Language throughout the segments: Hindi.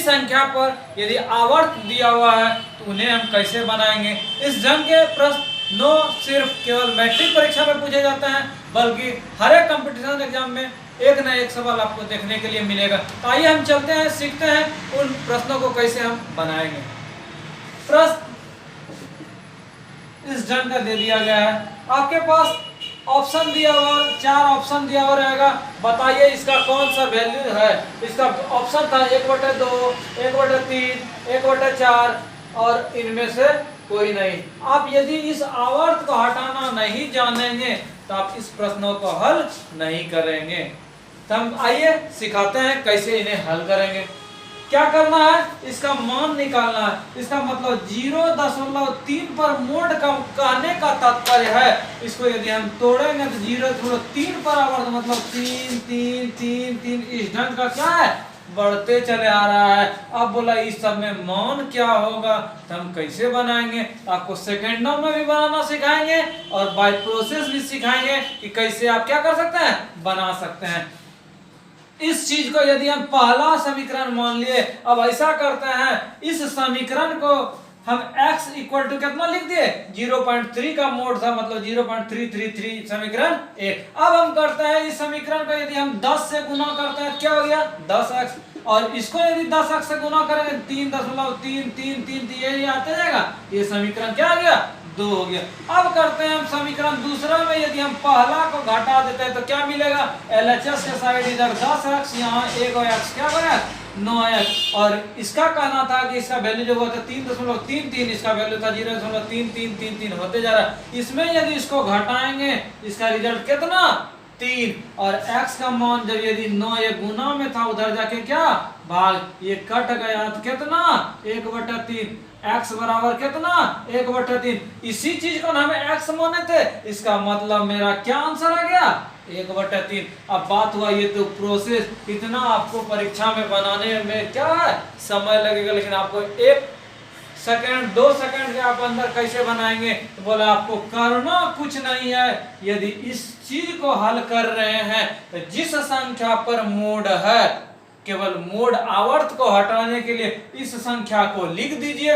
संख्या पर यदि आवर्त दिया हुआ है तो उन्हें हम कैसे बनाएंगे। इस ढंग के प्रश्न न सिर्फ केवल मैट्रिक परीक्षा में पूछे जाते हैं बल्कि हर एक कंपटीशन एग्जाम में एक न एक सवाल आपको देखने के लिए मिलेगा। तो आइए हम चलते हैं, सीखते हैं उन प्रश्नों को कैसे हम बनाएंगे। प्रश्न इस ढंग का दे दिया गया है, आपके पास ऑप्शन दिया हुआ, 4 ऑप्शन दिया हुआ रहेगा। बताइए इसका कौन सा वैल्यू है। इसका ऑप्शन था 1/2, 1/3, 1/4 और इनमें से कोई नहीं। आप यदि इस आवर्त को हटाना नहीं जानेंगे तो आप इस प्रश्नों को हल नहीं करेंगे। तो हम आइए सिखाते हैं कैसे इन्हें हल करेंगे। क्या करना है, इसका मान निकालना है। इसका मतलब 0.3 पर मोड का कहने का तात्पर्य है, इसको यदि हम तोड़ेंगे तो 0.3 पर आवर्त मतलब 3 3 3 3 इस ढंग का क्या है, बढ़ते चले आ रहा है। अब बोला इस सब में मान क्या होगा, तो हम कैसे बनाएंगे। आपको सेकेंडों में भी बनाना सिखाएंगे और बाय प्रोसेस भी सिखाएंगे कि कैसे आप क्या कर सकते हैं, बना सकते हैं। इस चीज को यदि हम पहला समीकरण मान लिए, अब ऐसा करते हैं, इस समीकरण को हम x इक्वल टू कितना लिख दिए, 0.3 का मोड था मतलब 0.333 समीकरण 1। अब हम करते हैं इस समीकरण को यदि हम 10 से गुना करते हैं क्या हो गया 10x, और इसको यदि 10x से गुना करेंगे 3.333 ये आते जाएगा, ये समीकरण क्या आ गया 2 हो गया। अब करते हैं हम समीकरण दूसरा में, यदि हम पहला को घटा देते हैं तो क्या मिलेगा, LHS के साइड इधर 10x, यहाँ 1x क्या बना 9x, और इसका कहना था कि इसका वैल्यू जो हुआ था 3.33, इसका वैल्यू था 0.3333 होते जा रहा है। इसमें यदि इसको घटाएंगे इसका रिजल्ट कितना 3, और x का मान जब यदि 9 ये गुना में था उधर जाके क्या भाग, ये कट गया तो कितना 1/3, x बराबर कितना 1/3। इसी चीज को हमें x माने थे, इसका मतलब मेरा क्या आंसर आ गया 1/3। अब बात हुआ ये तो प्रोसेस, इतना आपको परीक्षा में बनाने में क्या है समय लगेगा, लेकिन आपको 1 सेकंड 2 सेकंड के आप अंदर कैसे बनाएंगे। तो बोला आपको करना कुछ नहीं है, यदि इस चीज को हल कर रहे हैं तो जिस संख्या पर मोड है केवल मोड आवर्त को हटाने के लिए इस संख्या को लिख दीजिए,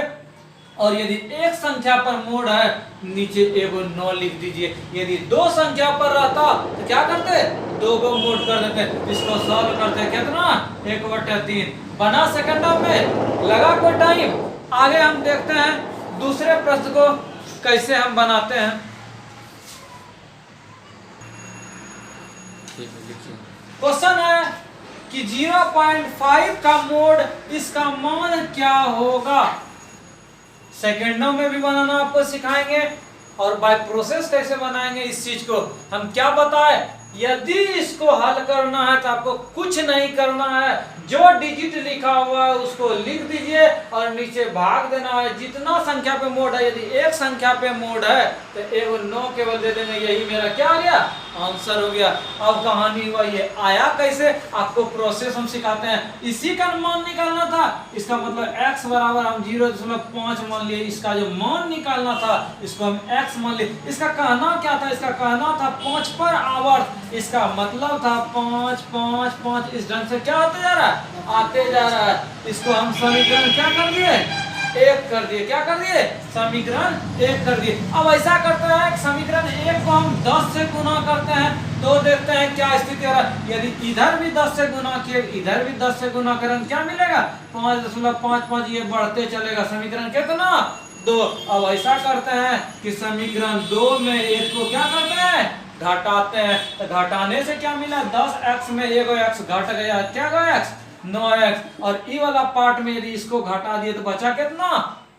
और यदि एक संख्या पर मोड है नीचे एगो 9 लिख दीजिए। यदि 2 संख्या पर रहता तो क्या करते 2 को मोड कर देते, इसको सॉल्व करते कितना 1/3 बना सेकंडों में, लगा कोई टाइम। आगे हम देखते हैं दूसरे प्रश्न को कैसे हम बनाते हैं। क्वेश्चन है कि 0.5 का मोड इसका मान क्या होगा। सेकेंडों में भी बनाना आपको सिखाएंगे और बाय प्रोसेस कैसे बनाएंगे। इस चीज को हम क्या बताएं, यदि इसको हल करना है तो आपको कुछ नहीं करना है, जो डिजिट लिखा हुआ है उसको लिख दीजिए और नीचे भाग देना है जितना संख्या पे मोड है। यदि एक संख्या पे मोड है तो एगो 9 केवल दे देंगे, यही मेरा क्या आ गया आंसर हो गया। अब कहानी हुआ ये आया कैसे, आपको प्रोसेस हम सिखाते हैं। इसी का मान निकालना था, इसका मतलब x बराबर हम 0.5 मान लिए, इसका जो मान निकालना था इसको हम x मान लिए। इसका कहना क्या था, इसका कहना था 5 पर आवर्त, इसका मतलब था 5 5 5 इस ढंग से क्या होते जा रहा है आते जा रहा है। इसको हम समीकरण क्या कर दिए 1 कर दिए, क्या कर दिए समीकरण 1 कर दिए। अब ऐसा करते हैं समीकरण 1 को हम 10 से गुना करते हैं तो देखते हैं क्या स्थिति हो रहा है। यदि इधर भी 10 से गुना किए इधर भी 10 से गुना करें क्या मिलेगा 5.55, ये बढ़ते चलेगा, समीकरण कितना 2। अब ऐसा करते हैं कि समीकरण 2 में 1 को क्या करते हैं घटाते हैं, तो घटाने से क्या मिला 10x में एगो x घट गया, क्या गया x 9x, और ई वाला पार्ट में यदि इसको घटा दिए तो बचा कितना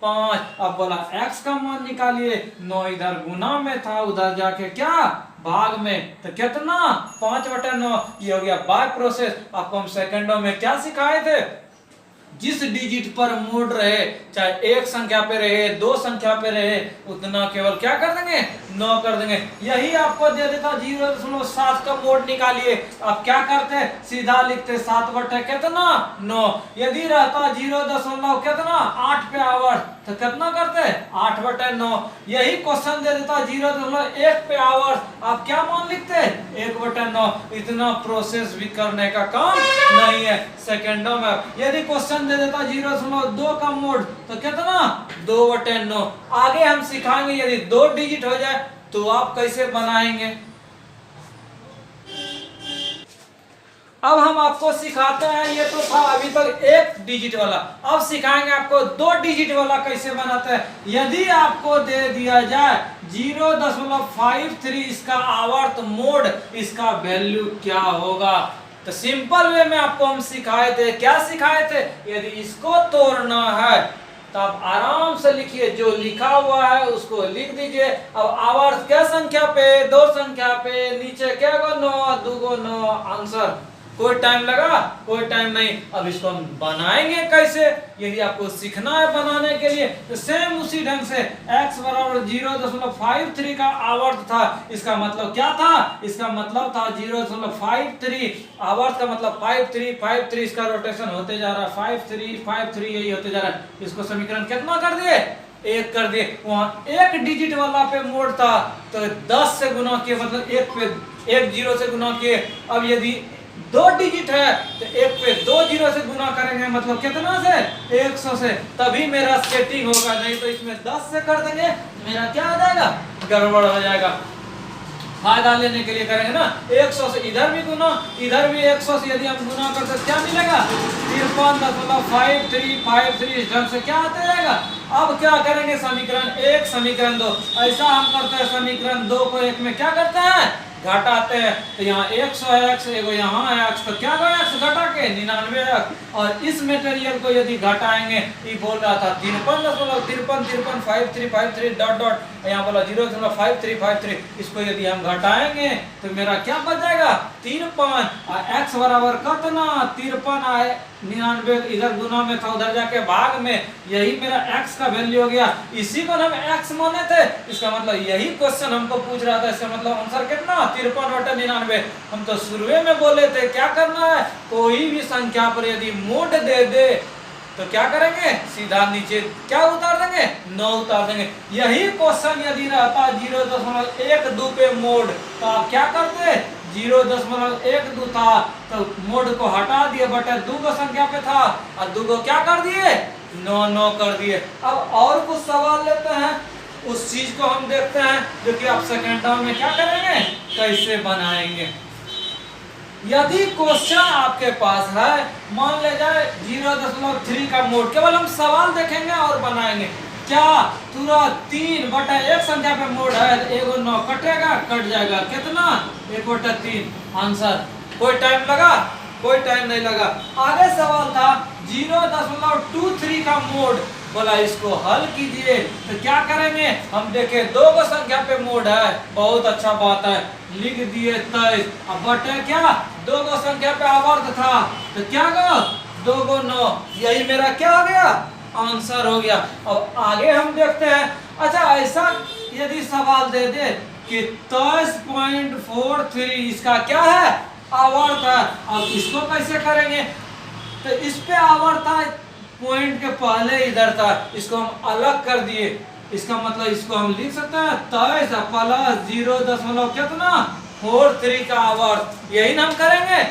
5। अब बोला x का मान निकालिए, 9 इधर गुना में था उधर जाके क्या भाग में, तो कितना 5/9 ये हो गया बाय प्रोसेस। आपको हम सेकंडों में क्या सिखाए थे, जिस डिजिट पर मोड रहे चाहे एक संख्या पे रहे 2 संख्या पे रहे उतना केवल क्या कर देंगे 9 कर देंगे। यही आपको दे देता 0.7 का मोड निकालिए, आप क्या करते सीधा लिखते 7 कितना 9। यदि रहता 0. कितना 8 पे आवर तो कितना करते 8/9। यही क्वेश्चन दे देता 0.1 पे आवर, आप क्या मान लिखते 1/9। इतना प्रोसेस भी करने का काम नहीं है सेकंडों में। यदि क्वेश्चन ऑप्शन दे देता 0.2 का मोड, तो कितना 2/9। आगे हम सिखाएंगे यदि 2 डिजिट हो जाए तो आप कैसे बनाएंगे। अब हम आपको सिखाते हैं, ये तो था अभी तक 1 डिजिट वाला, अब सिखाएंगे आपको 2 डिजिट वाला कैसे बनाते हैं। यदि आपको दे दिया जाए 0.53 इसका आवर्त मोड, इसका वैल्यू क्या होगा, तो सिंपल वे में आपको हम सिखाए थे। क्या सिखाए थे? यदि इसको तोड़ना है तो आप आराम से लिखिए, जो लिखा हुआ है उसको लिख दीजिए। अब आवर्त क्या संख्या पे, 2 संख्या पे, नीचे क्या गो 9, 2 9, आंसर। कोई टाइम लगा? कोई टाइम नहीं। अब इसको हम बनाएंगे कैसे, यदि आपको सीखना है बनाने के लिए, तो सेम उसी ढंग से x बराबर 0.53 का आवर्त था, इसका मतलब क्या था, इसका मतलब था 0.53, आवर्त का मतलब 53 इसका रोटेशन होते जा रहा है, 53 यही होते जा रहा है। इसको समीकरण कितना कर दिए, 1 कर दिए। वहां 1 डिजिट वाला पे मोड था तो 10 से गुना किए, मतलब 1 0 से गुना किए। अब यदि 2 डिजिट है तो 1 पे 2 0 से गुना करेंगे, मतलब कितना से, 100 से, तभी मेरा सेटिंग होगा। नहीं तो इसमें 10 से कर देंगे, मेरा क्या हो जाएगा, गड़बड़ हो जाएगा। फायदा लेने के लिए करेंगे ना, 100 से इधर भी गुना, इधर भी 100 से यदि हम गुना करते क्या मिलेगा, 53.53 इस ढंग से क्या आते जाएगा। अब क्या करेंगे, समीकरण 1 समीकरण 2, ऐसा हम करते हैं। समीकरण 2 को 1 में क्या करते हैं, घटाते हैं। तो यहाँ 100x एगो यहाँ है x, तो क्या गया x घटा के 99x। और इस मटेरियल को यदि घटाएंगे, ये बोल रहा था 53.53 डॉट डॉट, यहाँ बोला 0.5353, इसको यदि हम घटाएंगे तो मेरा क्या बच जाएगा, 53। और x बराबर कितना, 53 आए 99, इधर गुना में था उधर जाके भाग में, यही मेरा x का वैल्यू हो गया। इसी को हम x माने थे, इसका मतलब यही क्वेश्चन हमको पूछ रहा था। इसका मतलब आंसर कितना, 53/99। हम तो शुरुए में बोले थे क्या करना है, कोई भी संख्या पर यदि मोड दे दे तो क्या करेंगे, सीधा नीचे क्या उतार देंगे, 9 उतार देंगे। यही क्वेश्चन यदि रहता 0.12 पे मोड, तो आप क्या करते, 0.12 था तो मोड को हटा दिए, बटे 2 को संख्या पे था और 2 को क्या कर दिए, 9 कर दिए। अब और कुछ सवाल लेते हैं, उस चीज को हम देखते हैं जो कि आप सेकेंड टर्म में क्या करेंगे, कैसे बनाएंगे। यदि क्वेश्चन आपके पास है, मान ले जाए 0.3 का मोड, केवल हम सवाल देखेंगे और बनाएंगे। क्या तुरंत 3/1 संख्या पे मोड है, एगो 9 कटेगा, कट जाएगा, कितना 1/3 आंसर। कोई टाइम लगा, कोई टाइम नहीं लगा। आगे सवाल था 0.23 का मोड, बोला इसको हल कीजिए। तो क्या करेंगे, हम देखे 2 को संख्या पे मोड है, बहुत अच्छा बात है, लिख दिए 23। अब बटे क्या, 2 को संख्या पे आवर्त था तो क्या गो 2 को 9, यही मेरा क्या हो गया, आंसर हो गया। अब आगे हम देखते हैं। अच्छा, ऐसा यदि सवाल दे दे कि 23.43 इसका क्या है, आवर्त है, अब इसको कैसे करेंगे, तो इस पे आवर्त था, पॉइंट के पहले इधर था, इसको हम अलग कर दिए। इसका मतलब इसको हम लिख सकते हैं 23 प्लस 0.43 का आवर्त, यही ना हम करेंगे।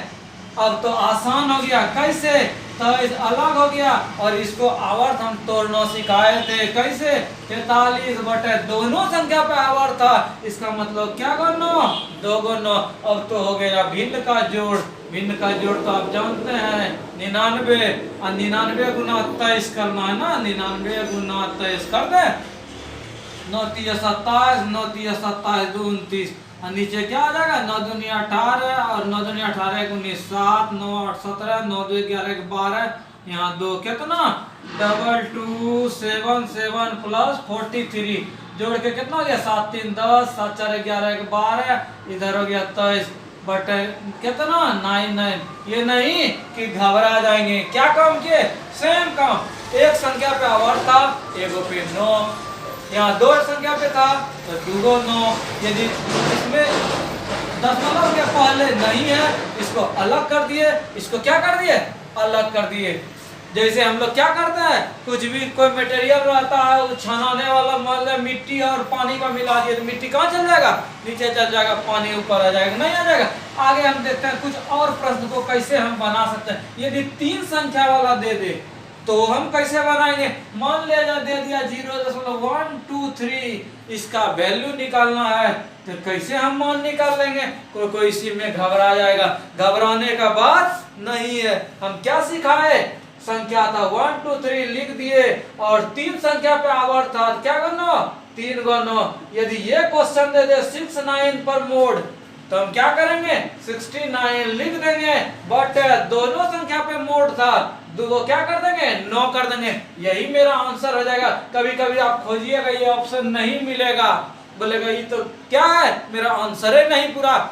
अब तो आसान हो गया, कैसे, 23 अलग हो गया और इसको आवर्त हम तोड़ना सिखाए थे, कैसे, 43 बटे दोनों संख्या पे आवर्त था, इसका मतलब क्या करना, 2 को 9। अब तो हो गया भिन्न का जोड़, भिन्न का जोड़ तो आप जानते हैं 99, और 99 गुना 23 करना है ना, 99 गुना 23 कर दे, 9 3 27, 9 3 27 2 29, और नीचे क्या आ जाएगा, 9 दूनी 18 और 9 दूनी 18 19 7, 9 8 17, 9 2 11 12, यहाँ 2 कितना 2277 प्लस 43, जोड़ के कितना हो गया 7 3 10, 7 4 11 12, इधर हो गया 23 बटे कितना 99। ये नहीं कि घबरा जाएंगे, क्या काम किए, सेम काम, एक संख्या पे आवर्त था, एगो पे 9, यहाँ 2 संख्या पे था तो 2 को 9। यदि इसमें दशमलव के पहले नहीं है, इसको अलग कर दिए, इसको क्या कर दिए, अलग कर दिए। जैसे हम लोग क्या करते हैं, कुछ भी कोई मटेरियल रहता है छनाने वाला, मतलब मिट्टी और पानी का मिला दिए तो मिट्टी कहाँ चल जाएगा, नीचे चल जाएगा, पानी ऊपर आ जाएगा, नहीं आ जाएगा। आगे हम देखते हैं कुछ और प्रश्न को कैसे हम बना सकते हैं। यदि 3 संख्या वाला दे दे, तो हम कैसे बनाएंगे? मान लिया दे दिया 0.123, इसका वैल्यू निकालना है तो कैसे हम मान निकाल लेंगे? कोई इसी में घबरा जाएगा, घबराने का बात नहीं है। हम क्या सिखाए? संख्या था 1 2 3 लिख दिए और 3 संख्या पे आवर्त था, क्या करना? 3 × 9। यदि ये क्वेश्चन दे दे 6 9 पर मोड तो हम क्या करेंगे? 69 लिख देंगे, बट दोनों संख्या पे मोड था, दो क्या कर देंगे? 9 कर देंगे। यही मेरा आंसर हो जाएगा। कभी कभी आप खोजिएगा ये ऑप्शन नहीं मिलेगा, बोलेगा ये तो क्या है, मेरा आंसर ही नहीं पूरा।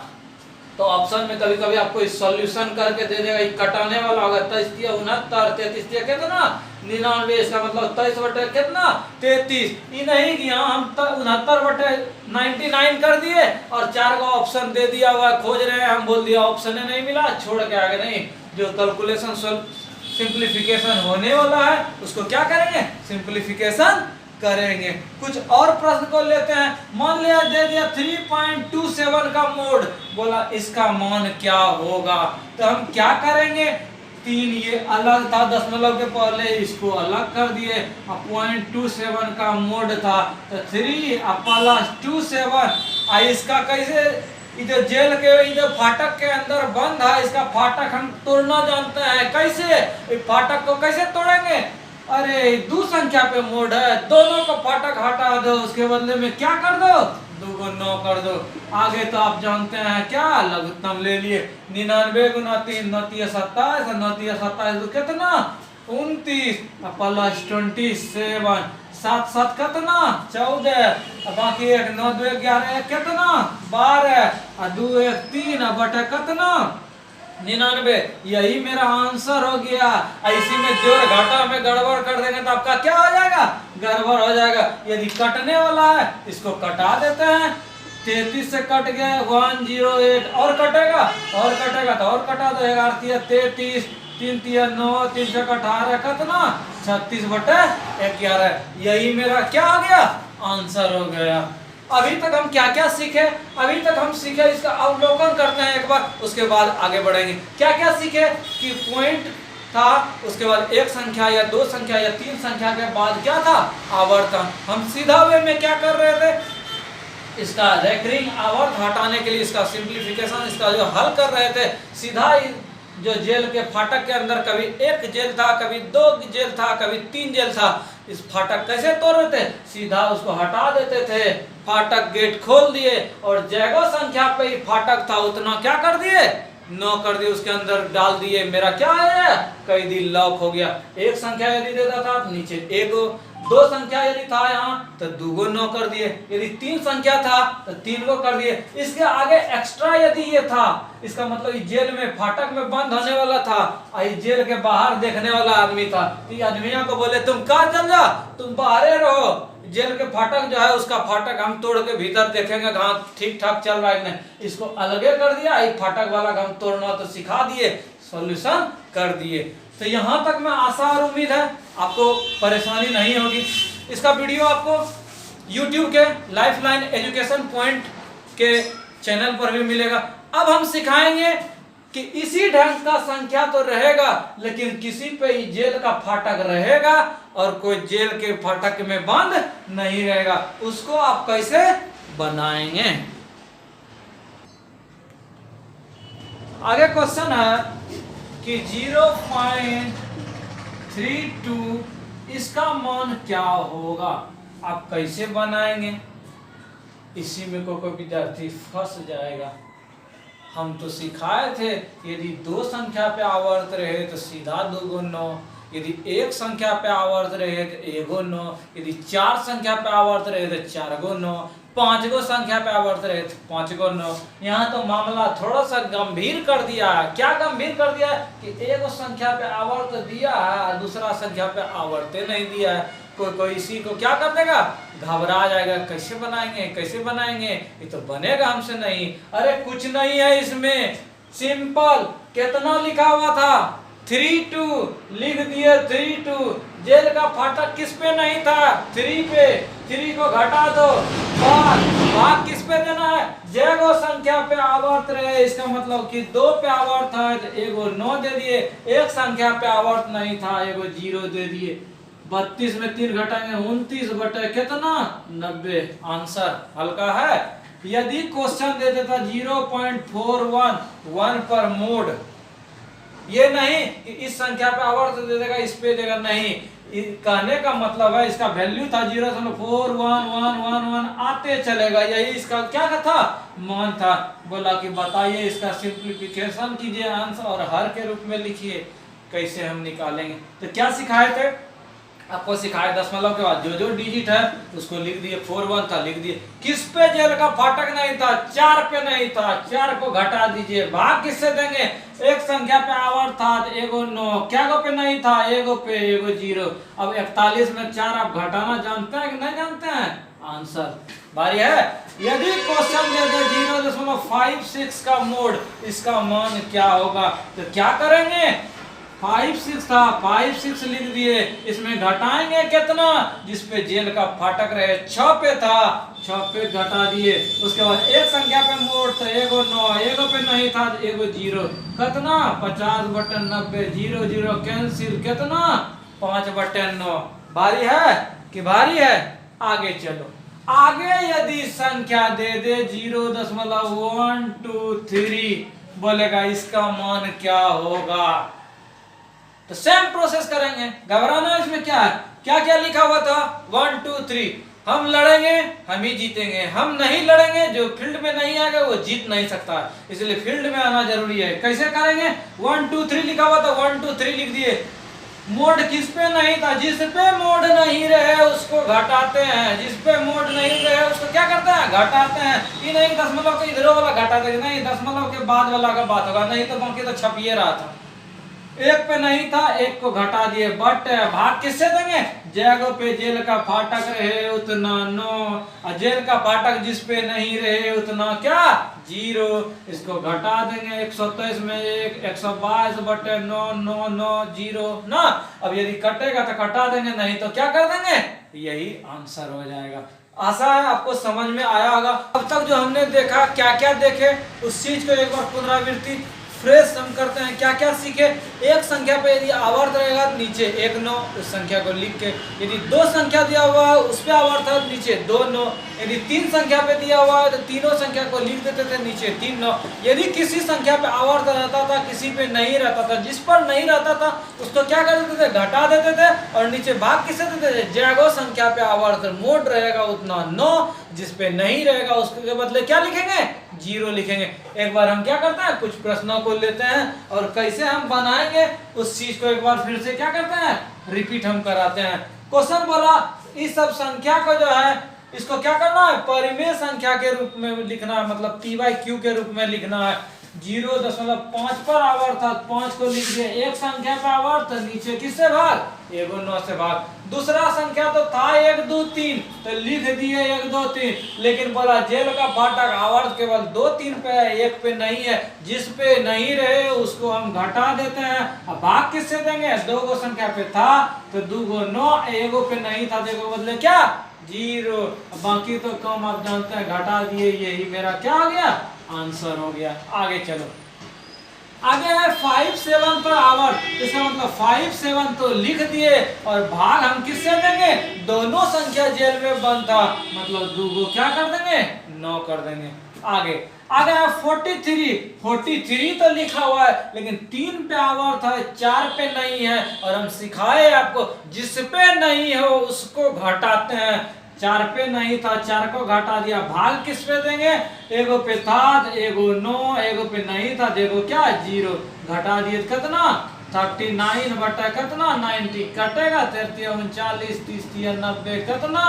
तो ऑप्शन में कभी कभी आपको सॉल्यूशन करके दे देगा, ये कटाने वाला होगा 23 69 33 कितना 99, इसका मतलब 23 बटे कितना 33। ये नहीं कि हम 69 बटे 99 कर दिए और 4 का ऑप्शन दे दिया हुआ खोज रहे हैं, हम बोल दिया ऑप्शन ही नहीं मिला, छोड़ के आगे नहीं। जो कैलकुलेशन सिंप्लीफिकेशन होने वाला है उसको क्या करेंगे? सिंप्लीफिकेशन करेंगे। कुछ और प्रश्न को लेते हैं। मान लिया दे दिया 3.27 का मोड, बोला इसका मान क्या होगा? तो हम क्या करेंगे? 3 ये अलग था, दशमलव के पहले इसको अलग कर दिए। 0.27 का मोड था तो 3 + 27, इसका कैसे? इधर जेल के इधर फाटक के अंदर बंद है, इसका फाटक हम तोड़ना जानते हैं। कैसे? फाटक को कैसे तोड़ेंगे? अरे 2 संख्या पे मोड है, दोनों का फाटक हटा दो, उसके बदले में क्या कर दो? 2 × 9 कर दो। आगे तो आप जानते हैं क्या? लघुत्तम ले लिए 99 × 3 9 × 27, 9 × 27 कितना 29 + 27, 7 7 कितना 14, बाकी 1 9 2 11 कितना 12, 2 1 3 बटे कितना 99। यही मेरा आंसर हो गया। इसी में जोड़ घटा में गड़बड़ कर देंगे तो आपका क्या हो जाएगा? गड़बड़ हो जाएगा। यदि कटने वाला है इसको कटा देते हैं, 33 से कट गया 108, और कटेगा तो और कटा दो, 11 33 3 3 9 3 6 18 कितना 36 बटे 11। यही मेरा क्या हो गया? आंसर हो गया। अभी तक हम क्या क्या सीखे? अभी तक हम सीखे, इसका अवलोकन करते हैं एक बार, उसके बाद आगे बढ़ेंगे। क्या क्या सीखे? कि पॉइंट था, उसके बाद एक संख्या या 2 संख्या या 3 संख्या के बाद क्या था? आवर्तन। हम सीधा वे में क्या कर रहे थे? इसका रेकरिंग आवर्त हटाने के लिए इसका सिंप्लीफिकेशन, इसका जो हल कर रहे थे, सीधा जो जेल के फाटक के अंदर कभी 1 जेल था, कभी 2 जेल था, कभी 3 जेल था, इस फाटक कैसे तोड़ रहे थे? सीधा उसको हटा देते थे, फाटक गेट खोल दिए और जगह संख्या पे ही फाटक था उतना क्या कर दिए? 9 कर दिए, उसके अंदर डाल दिए। मेरा क्या है? कैदी लॉक हो गया। एक संख्या यदि देता था तो नीचे 1, 2 संख्या यदि था यहाँ तो 2 को 9 कर दिए, यदि 3 संख्या था तो 3 को कर दिए। इसके आगे एक्स्ट्रा यदि ये था, इसका मतलब जेल में फाटक में बंद होने वाला था, जेल के बाहर देखने वाला आदमी था, आदमियों को बोले तुम कहाँ चल जा, तुम बाहर रहो, जेल के फाटक जो है उसका फाटक हम तोड़ के भीतर देखेंगे कहाँ ठीक ठाक चल रहा है नहीं। इसको अलगे कर दिया, फाटक वाला हम तोड़ना तो सिखा दिए, सॉल्यूशन कर दिए। तो यहाँ तक मैं आशा और उम्मीद है आपको परेशानी नहीं होगी। इसका वीडियो आपको YouTube के लाइफलाइन एजुकेशन पॉइंट के चैनल पर भी मिलेगा। अब हम सिखाएंगे कि इसी ढंग का संख्या तो रहेगा लेकिन किसी पे ही जेल का फाटक रहेगा और कोई जेल के फाटक में बंद नहीं रहेगा, उसको आप कैसे बनाएंगे। आगे क्वेश्चन है कि 0.32 इसका मान क्या होगा, आप कैसे बनाएंगे? इसी में कोई विद्यार्थी फंस जाएगा। हम तो सिखाए थे यदि 2 संख्या पे आवर्त रहे तो सीधा 2 × 9, यदि 1 संख्या पे आवर्त रहे तो 1 × 9, यदि 4 संख्या पे आवर्त रहे तो 4 × 9, 5 गो संख्या पे आवर्त रहे तो 5 × 9। यहाँ तो मामला थोड़ा सा गंभीर कर दिया है। क्या गंभीर कर दिया है? कि 1 संख्या पे आवर्त दिया है और दूसरा संख्या पे आवर्त नहीं दिया है। कोई इसी को क्या कर देगा? घबरा जाएगा, कैसे बनाएंगे, ये तो बनेगा हमसे नहीं। अरे कुछ नहीं है इसमें, सिंपल। कितना लिखा हुआ था? 32 लिख दिए 32। जेल का फाटक किस पे नहीं था? 3 पे। 3 को घटा दो। भाग किस पे देना है? जैगो संख्या पे आवर्त रहे, इसका मतलब कि 2 पे आवर्त है तो एगो 9 दे दिए। एक संख्या पे आवर्त नहीं था, एगो 0 दे दिए। 32 में 3 घटाएंगे 29 बटे कितना? 90। आंसर हल्का है। यदि क्वेश्चन दे देता 0.41 1 पर मोड, ये नहीं कि इस संख्या पे आवर्त दे देगा, इस पे देगा, नहीं। कहने का मतलब है इसका वैल्यू था 0.4111 आते चलेगा, यही इसका क्या था? मान था। बोला कि बताइए इसका सिंप्लीफिकेशन कीजिए आंसर और हर के रूप में लिखिए। कैसे हम निकालेंगे? तो क्या सिखाए थे आपको? सिखाए दशमलव के बाद जो डिजिट है उसको लिख दिए। 41 था लिख दिए। किस पे जेल का फाटक नहीं था? 4 पे नहीं था, 4 को घटा दीजिए। भाग किससे देंगे? एक संख्या पे आवर्त था एगो 9, क्या गो पे नहीं था? एगो पे, एगो 0। अब 41 में 4 आप घटाना जानते हैं कि नहीं जानते हैं? आंसर बारी है। यदि क्वेश्चन दे दे 0.56 का मोड, इसका मान क्या होगा? तो क्या करेंगे? 56 था, 56 लिख दिए। इसमें घटाएंगे कितना? जिसपे जेल का फाटक रहे 6 पे था, 6 पे घटा दिए। उसके बाद एक संख्या पे मोड़ तो एगो 9, एगो पे नहीं था एगो 0। कितना? 50 बटे 90। 0 0 कैंसिल, कितना? 5 बटे 9। भारी है कि भारी है? आगे चलो। आगे यदि संख्या दे दे 0.123, बोलेगा इसका मान क्या होगा? तो सेम प्रोसेस करेंगे, घबराना इसमें क्या है? क्या क्या लिखा हुआ था? 1 2 3। हम लड़ेंगे हम ही जीतेंगे, हम नहीं लड़ेंगे जो फील्ड में नहीं आएगा वो जीत नहीं सकता, इसलिए फील्ड में आना जरूरी है। कैसे करेंगे? 1 2 3 लिखा हुआ था, 1 2 3 लिख दिए। मोड किस पे नहीं था? जिस पे मोड नहीं रहे उसको घटाते हैं, जिस पे मोड नहीं रहे उसको क्या करते हैं? घटाते हैं। ये नहीं दशमलव के इधर वाला घटाते हैं, नहीं दशमलव के बाद वाला का बात होगा, नहीं तो बाकी तो छपिए रहा था। एक पे नहीं था, एक को घटा दिए। बट भाग किससे देंगे? जगह पे जेल का फाटक रहे उतना 9, और जेल का फाटक जिस पे नहीं रहे उतना क्या? 0। इसको घटा देंगे। 123 में 1, 122 बटे 9, 9 9 0 ना। अब यदि कटेगा तो कटा देंगे, नहीं तो क्या कर देंगे? यही आंसर हो जाएगा। आशा है आपको समझ में आया होगा। अब तक जो हमने देखा, क्या क्या देखे, उस चीज को एक बार पुनरावृत्ति फ्रेश हम करते हैं। क्या क्या सीखे? एक संख्या पे यदि आवर्त रहेगा नीचे 1 9, उस संख्या को लिख के। यदि 2 संख्या दिया हुआ है उस पे आवर्त है नीचे 2 9। यदि 3 संख्या पे दिया हुआ है तो तीनों संख्या को लिख देते थे नीचे 3 9। यदि किसी संख्या पे आवर्त रहता था, किसी पे नहीं रहता था, जिस पर नहीं रहता था उसको क्या कर देते थे? घटा देते थे। और नीचे भाग किससे देते थे? जैगो संख्या पे आवर्त मोड रहेगा उतना 9, जिस पे नहीं रहेगा उसके बदले क्या लिखेंगे? 0 लिखेंगे। एक बार हम क्या करते हैं, कुछ प्रश्नों को लेते हैं और कैसे हम बनाएंगे उस चीज को एक बार फिर से क्या करते हैं? रिपीट हम कराते हैं। क्वेश्चन बोला इस सब संख्या को जो है इसको क्या करना है? परिमेय संख्या के रूप में लिखना है, मतलब p/q के रूप में लिखना है। 0.5 पर आवर्त था, 5 को लिख दिया। एक संख्या पर आवर्त नीचे किससे भाग? एगो 9 से भाग। दूसरा संख्या तो था 1 2 3, तो लिख दिए 1 2 3। लेकिन बोला जेल का फाटक आवर्त केवल 2 3 पे है, 1 पे नहीं है। जिस पे नहीं रहे उसको हम घटा देते हैं। अब भाग किससे देंगे? 2 गो संख्या पे था तो 2 गो 9, एगो पे नहीं था, देखो बदले क्या? 0। बाकी तो कम आप जानते हैं, घटा दिए। यही मेरा क्या हो गया? आंसर हो गया। आगे चलो। आगे है 5 7 पर आवर्त। इसका मतलब 5 7 तो लिख दिए और भाग हम किससे देंगे? दोनों संख्या जेल में बंद था, मतलब 2 को क्या कर देंगे? 9 कर देंगे। आगे आगे है 43 तो लिखा हुआ है, लेकिन 3 पे आवर्त है, 4 पे नहीं है। और हम सिखाए आपको जिस पे नहीं हो उसको घटाते हैं। 4 पे नहीं था, 4 को घटा दिया। भाग किस पे देंगे? एगो पे था एगो 9, एगो पे नहीं था देखो क्या? 0। घटा दिए कितना? 39 बटा कितना? 90। कटेगा 33 39 30 90 कितना?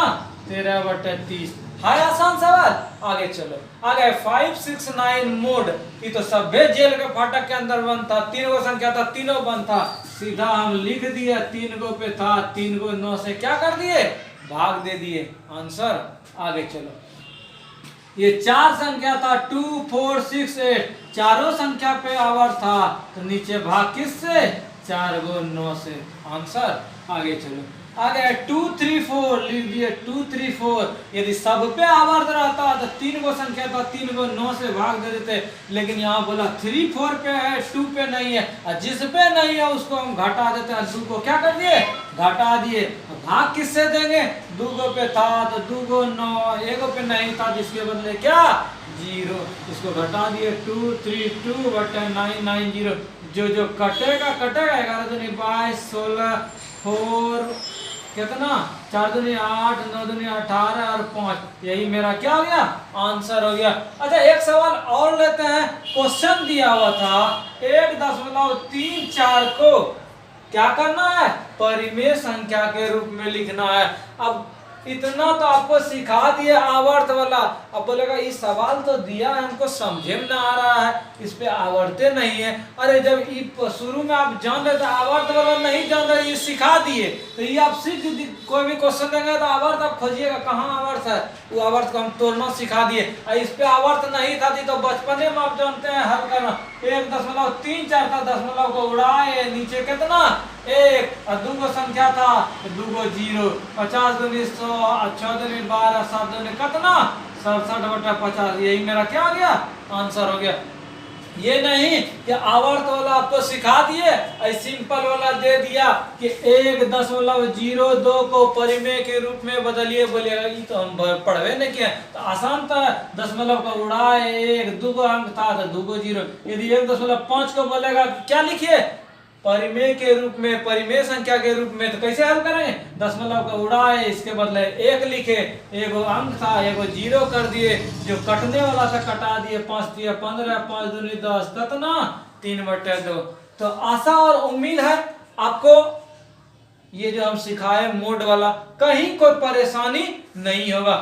13 बटे 30। है आसान सवाल। आगे चलो। आगे 5 6 9 मोड। ये तो सभ्य जेल के फाटक के अंदर बंद था, 3 गो संख्या था, तीनों बंद था। सीधा हम लिख दिया 3 गो पे था, 3 गो 9 से क्या कर दिए? भाग दे दिए। आंसर। आगे चलो। ये 4 संख्या था 2 4 6 8, चारों संख्या पे आवर्त था तो नीचे भाग किससे? 4 गो 9 से आंसर। आगे चलो, आगे 2 3 4 लिख दिए 2 3 4। यदि सब पे आवर्त रहता तो 3 गो संख्या था, 3 गो 9 से भाग दे देते, लेकिन यहाँ बोला 3 4 पे है, 2 पे नहीं है, और जिस पे नहीं है उसको हम घटा देते हैं। 2 को क्या कर दिए, घटा दिए। भाग किससे देंगे, 2 गो पे था तो 2 गो 9, 1 गो पे नहीं था जिसके बदले क्या 0, इसको घटा दिए 2 3 2 बटे 9 9 0। जो जो कटेगा कटेगा, 11 दूनी 22 16 4 कितना 4 दूनी 8 9 दूनी 18 और 5, यही मेरा क्या हो गया आंसर हो गया। अच्छा एक सवाल और लेते हैं। क्वेश्चन दिया हुआ था 1.34 को क्या करना है, परिमेय संख्या के रूप में लिखना है। अब इतना तो आपको सिखा दिया आवर्त वाला। अब बोलेगा ये सवाल तो दिया है हमको समझे में ना आ रहा है, इस पे आवर्ते नहीं है। अरे जब शुरू में आप जान रहे थे आवर्त वाला नहीं जान रहे, ये सिखा दिए तो ये आप सीख, कोई भी क्वेश्चन देंगे तो आवर्त आप खोजिएगा कहाँ आवर्त है, वो आवर्त को हम तोड़ना सिखा दिए। इस पे आवर्त नहीं था तो बचपने में आप जानते हैं हल करना। 1.34 था, दशमलव को उड़ाए नीचे कितना 1 और 2 गो संख्या था 2 गो 0, 50 दूनी 100, 6 दूनी 12, 7 दूनी कितना 67 बटा 50, यही मेरा क्या हो गया आंसर हो गया। ये नहीं कि आवर्त वाला आपको सिखा दिए सिंपल वाला दे दिया कि 1.02 को परिमेय के रूप में बदलिए, बोलिएगा ये तो हम पढ़वे नहीं किया, तो आसान था। दशमलव का उड़ाए 1, 2 गो अंक था तो 2 गो 0। यदि 1.5 को बोलेगा क्या लिखिए परिमेय के रूप में, परिमेय संख्या के रूप में, तो कैसे हल करेंगे, दशमलव का उड़ाए इसके बदले 1 लिखे, 1 अंक था 1 0 कर दिए, जो कटने वाला था कटा दिए, 5 दिया 15, 5 दूनी 10 कितना 3/2। तो आशा और उम्मीद है आपको ये जो हम सिखाए मोड वाला कहीं कोई परेशानी नहीं होगा।